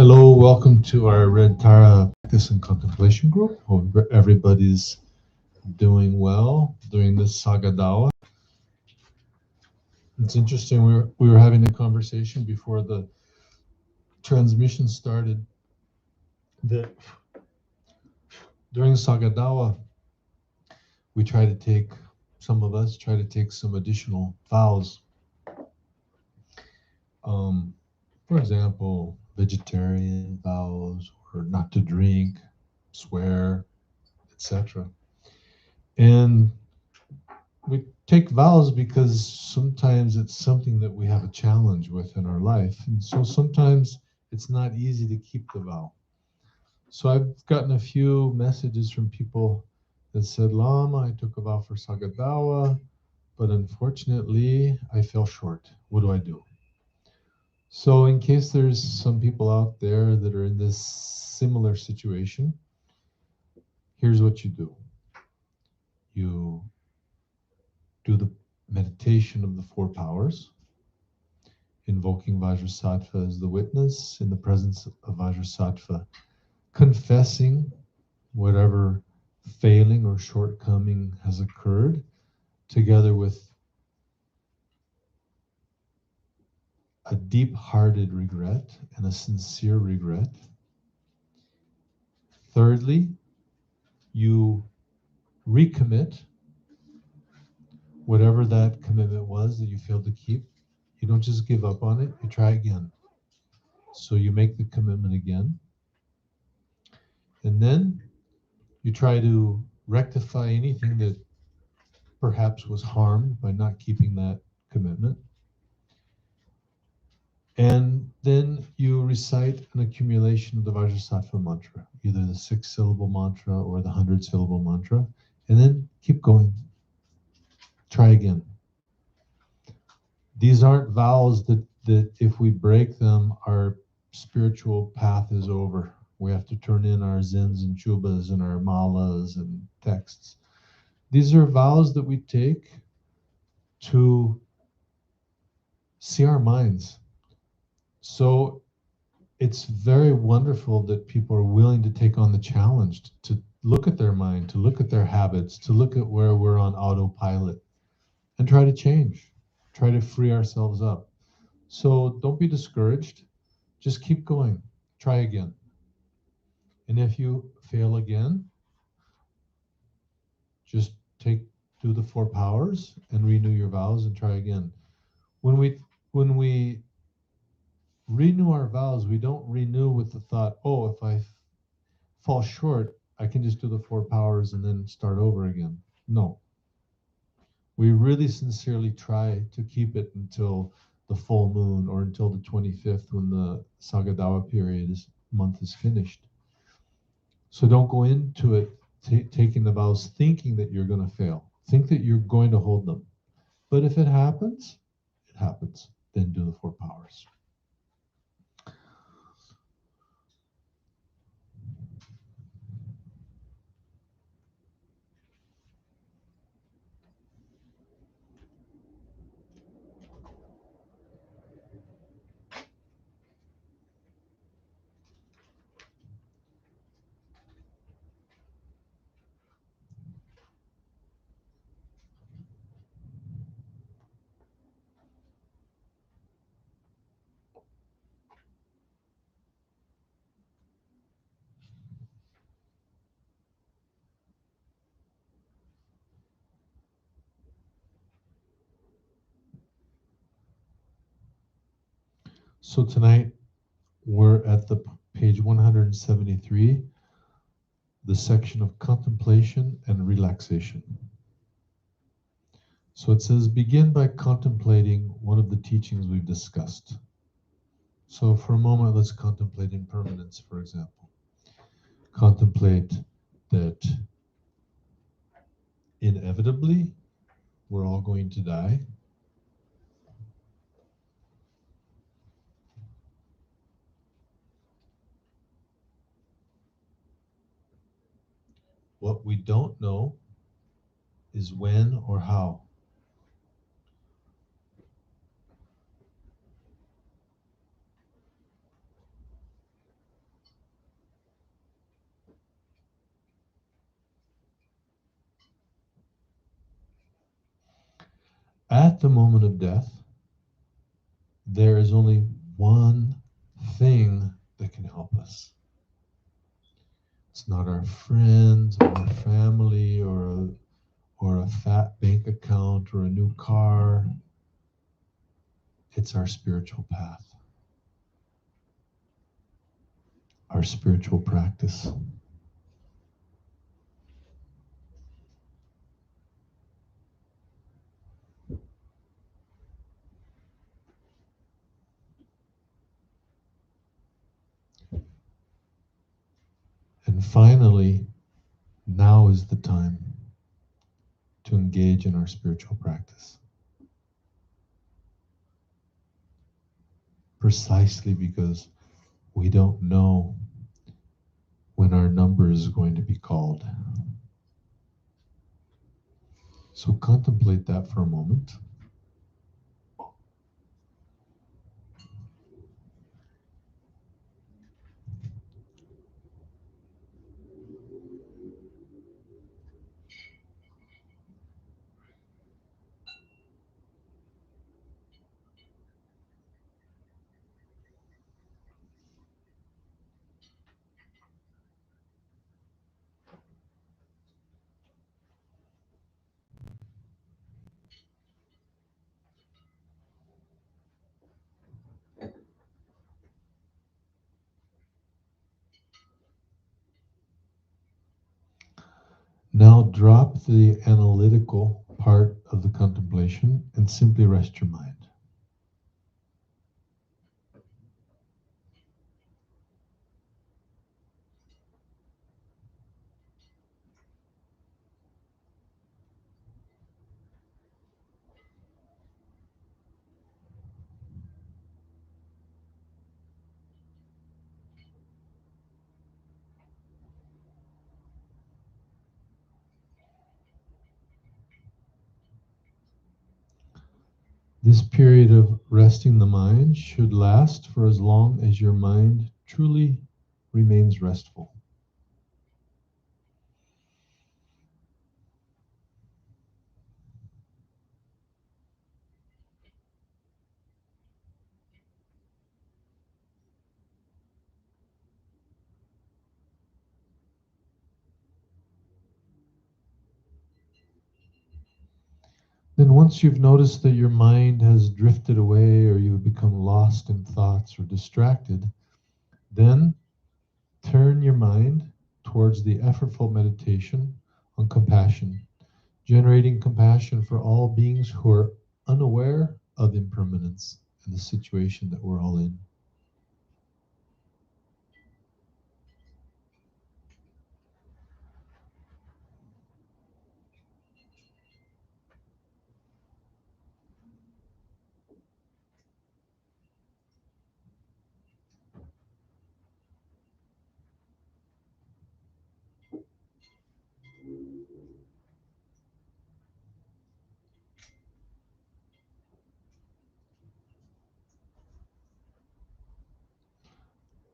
Hello, welcome to our Red Tara Practice and Contemplation group. Hope everybody's doing well during this Sagadawa. It's interesting, we were having a conversation before the transmission started that during Sagadawa, some of us try to take some additional vows. For example, vegetarian vows or not to drink, swear, etc. And we take vows because sometimes it's something that we have a challenge with in our life. And so sometimes it's not easy to keep the vow. So I've gotten a few messages from people that said, Lama, I took a vow for Sagadawa, but unfortunately I fell short. What do I do? So in case there's some people out there that are in this similar situation, here's what you do. You do the meditation of the four powers, invoking Vajrasattva as the witness in the presence of Vajrasattva, confessing whatever failing or shortcoming has occurred, together with a deep-hearted regret and a sincere regret. Thirdly, you recommit whatever that commitment was that you failed to keep. You don't just give up on it, you try again. So you make the commitment again. And then you try to rectify anything that perhaps was harmed by not keeping that commitment. And then you recite an accumulation of the Vajrasattva mantra, either the 6-syllable mantra or the 100-syllable mantra, and then keep going. Try again. These aren't vows that if we break them, our spiritual path is over. We have to turn in our zins and chubas and our malas and texts. These are vows that we take to see our minds. So it's very wonderful that people are willing to take on the challenge, to look at their mind, to look at their habits, to look at where we're on autopilot and try to change, try to free ourselves up. So don't be discouraged. Just keep going. Try again. And if you fail again, just do the four powers and renew your vows and try again. When we renew our vows, we don't renew with the thought, oh, if I fall short, I can just do the four powers and then start over again. No. We really sincerely try to keep it until the full moon or until the 25th when the Sagadawa month is finished. So don't go into it taking the vows thinking that you're going to fail. Think that you're going to hold them. But if it happens, it happens. Then do the four powers. So tonight we're at the page 173, the section of contemplation and relaxation. So it says, begin by contemplating one of the teachings we've discussed. So for a moment, let's contemplate impermanence, for example. Contemplate that inevitably we're all going to die. What we don't know is when or how. at the moment of death, there is only one thing that can help us. It's not our friends or our family or a fat bank account or a new car. It's our spiritual path, our spiritual practice. And finally, now is the time to engage in our spiritual practice. Precisely because we don't know when our number is going to be called. So contemplate that for a moment. Now drop the analytical part of the contemplation and simply rest your mind. This period of resting the mind should last for as long as your mind truly remains restful. Then once you've noticed that your mind has drifted away or you've become lost in thoughts or distracted, then turn your mind towards the effortful meditation on compassion, generating compassion for all beings who are unaware of impermanence and the situation that we're all in.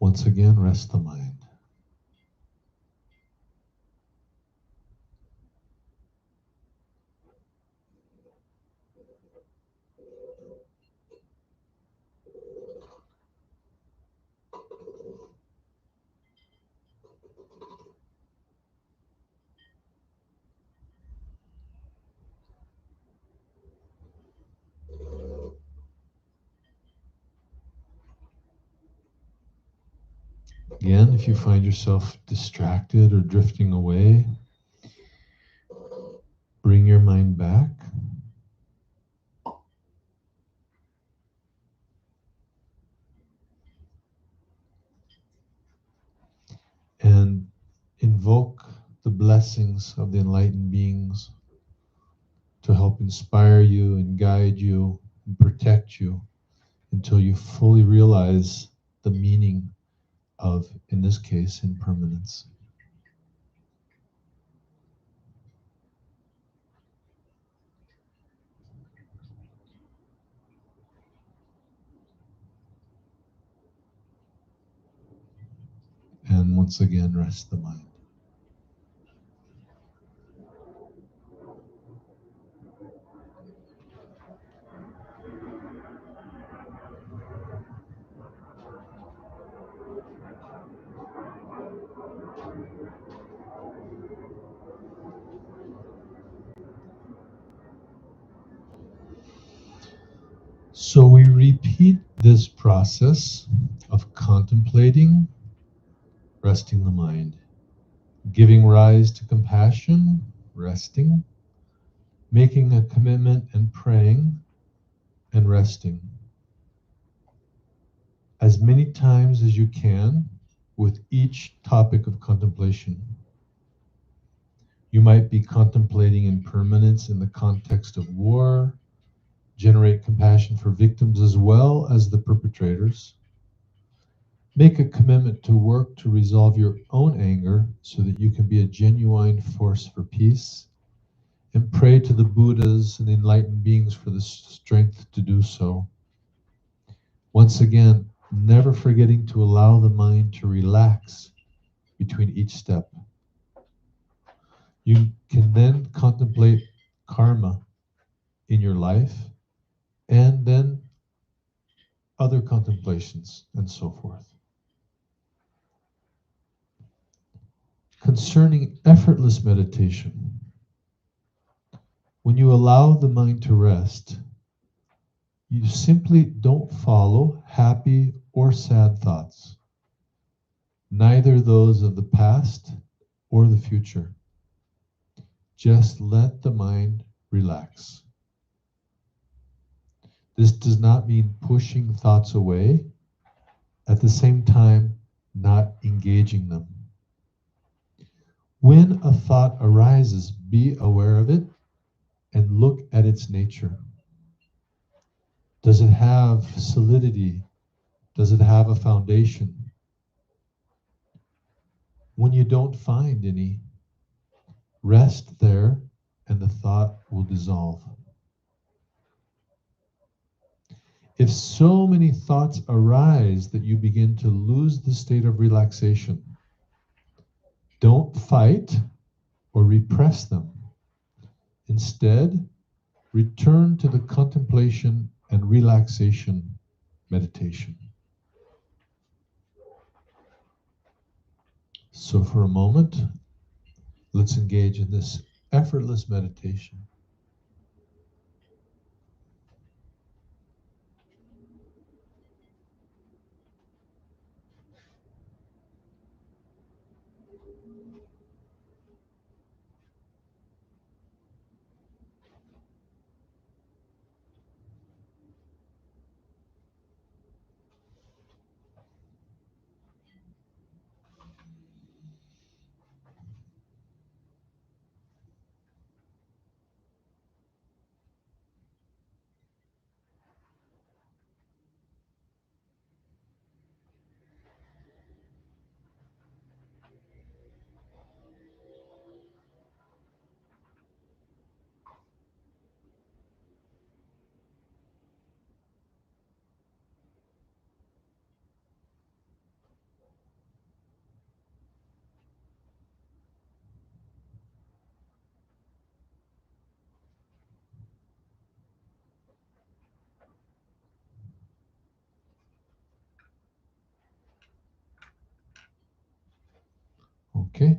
Once again, rest the mind. Again, if you find yourself distracted or drifting away, bring your mind back. And invoke the blessings of the enlightened beings to help inspire you and guide you and protect you until you fully realize the meaning of, in this case, impermanence. And once again, rest the mind. So we repeat this process of contemplating, resting the mind, giving rise to compassion, resting, making a commitment and praying and resting. As many times as you can with each topic of contemplation. You might be contemplating impermanence in the context of war, generate compassion for victims as well as the perpetrators. Make a commitment to work to resolve your own anger so that you can be a genuine force for peace, and pray to the Buddhas and enlightened beings for the strength to do so. Once again, never forgetting to allow the mind to relax between each step. You can then contemplate karma in your life and then other contemplations and so forth. Concerning effortless meditation, when you allow the mind to rest, you simply don't follow happy or sad thoughts, neither those of the past or the future. Just let the mind relax. This does not mean pushing thoughts away, at the same time, not engaging them. When a thought arises, be aware of it and look at its nature. Does it have solidity? Does it have a foundation? When you don't find any, rest there and the thought will dissolve. If so many thoughts arise that you begin to lose the state of relaxation, don't fight or repress them. Instead, return to the contemplation and relaxation meditation. So for a moment, let's engage in this effortless meditation. Okay.